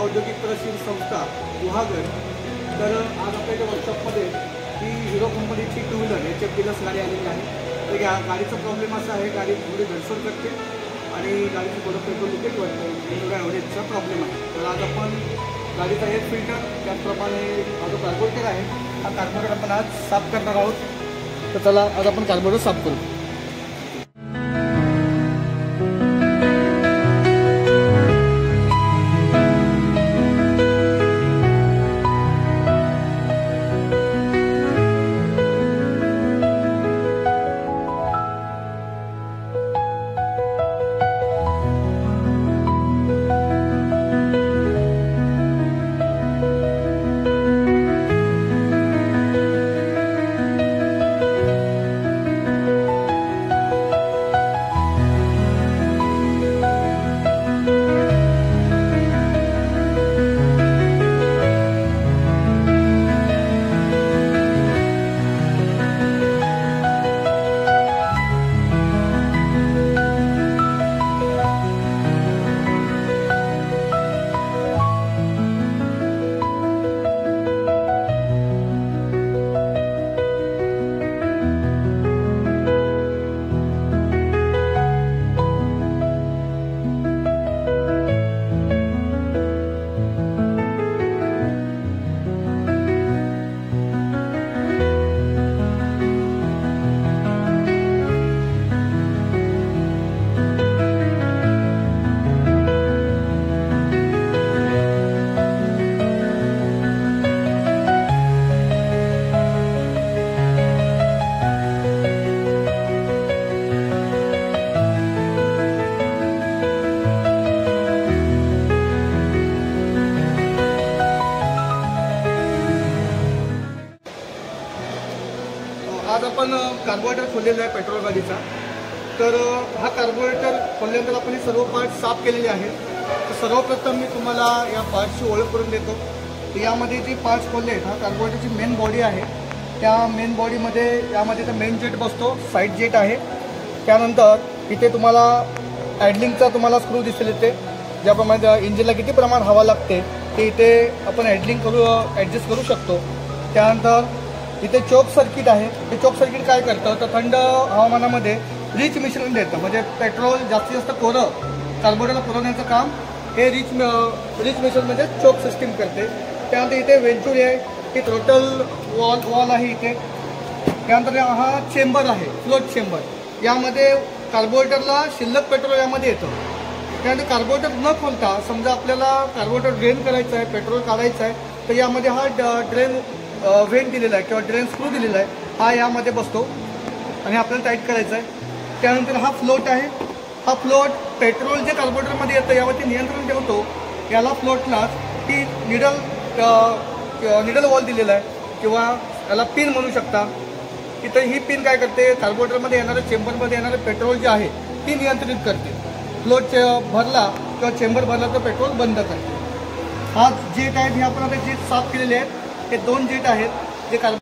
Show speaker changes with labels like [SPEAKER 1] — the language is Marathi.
[SPEAKER 1] औद्योगिक प्रशिक्षण संस्था गुहागर। तर आज आपल्या इथे वर्कशॉपमध्ये ही हिरो कंपनीची टू व्हीलर HF+ गाडी आलेली आहे। तर या गाडीचा प्रॉब्लेम असा आहे, गाडी थोडी धडसड करते आणि गाडीचं थोडं पेट्रोल लिकेज वाटतं, एवढा ॲव्हरेजचा प्रॉब्लेम आहे। तर आज आपण गाडीचा एअर फिल्टर, त्याचप्रमाणे हा जो कार्बोरेटर आहे, हा कार्बोरेटर आपण आज साफ करणार आहोत। तर चला आज आपण कार्बोरेटर साफ करू। आज आपण कार्बोरेटर खोललेला आहे पेट्रोल गाडीचा। तर हा कार्बोरेटर खोलल्यानंतर आपण हे सर्व पार्ट साफ केलेले आहेत। तर सर्वप्रथम मी तुम्हाला या पार्टची ओळख करून देतो। तर यामध्ये जे पार्ट्स खोलले आहेत, हा कार्बोरेटरची मेन बॉडी आहे। त्या मेन बॉडीमध्ये यामध्ये तर मेन जेट बसतो, साईड जेट आहे। त्यानंतर इथे तुम्हाला ॲडलिंगचा तुम्हाला स्क्रू दिसेल इथे, ज्याप्रमाणे इंजिनला किती प्रमाण हवा लागते ते इथे आपण ॲडलिंग ॲडजस्ट करू शकतो। त्यानंतर इथे चोक सर्किट आहे। हे चोक सर्किट काय करतं, तर थंड हवामानामध्ये रिच मिश्रण देतं, म्हणजे पेट्रोल जास्तीत जास्त कोरं कार्बोरेटरला पुरवण्याचं काम हे रिच मिश्रण म्हणजे चोक सिस्टीम करते। त्यानंतर इथे वेंचुरी आहे, ही टोटल वॉल आहे इथे। त्यानंतर हा चेंबर आहे, फ्लोट चेंबर, यामध्ये कार्बोरेटरला शिल्लक पेट्रोल यामध्ये येतं। त्यानंतर कार्बोरेटर न खोलता समजा आपल्याला कार्बोरेटर ड्रेन करायचं आहे, पेट्रोल काढायचं आहे, तर यामध्ये हा ड्रेन वेंट दिलेला आहे किंवा ड्रेन स्क्रू दिलेला आहे, हा यामध्ये बसतो आणि आपल्याला टाईट करायचा आहे। त्यानंतर हा फ्लोट आहे। हा फ्लोट पेट्रोल जे कार्बोरेटरमध्ये येतं यावरती नियंत्रण ठेवतो। याला फ्लोटला ती निडल वॉल दिलेला आहे किंवा याला पिन म्हणू शकता। इथं ही पिन काय करते, कार्बोरेटरमध्ये येणारं चेंबरमध्ये येणारं पेट्रोल जे आहे ती नियंत्रित करते। फ्लोट भरला किंवा चेंबर भरला तर पेट्रोल बंद करते। हा जेट आहेत, हे आपण आता जेट साफ केलेले आहेत। हे 2 जेट आहेत जे कार्बोरेटर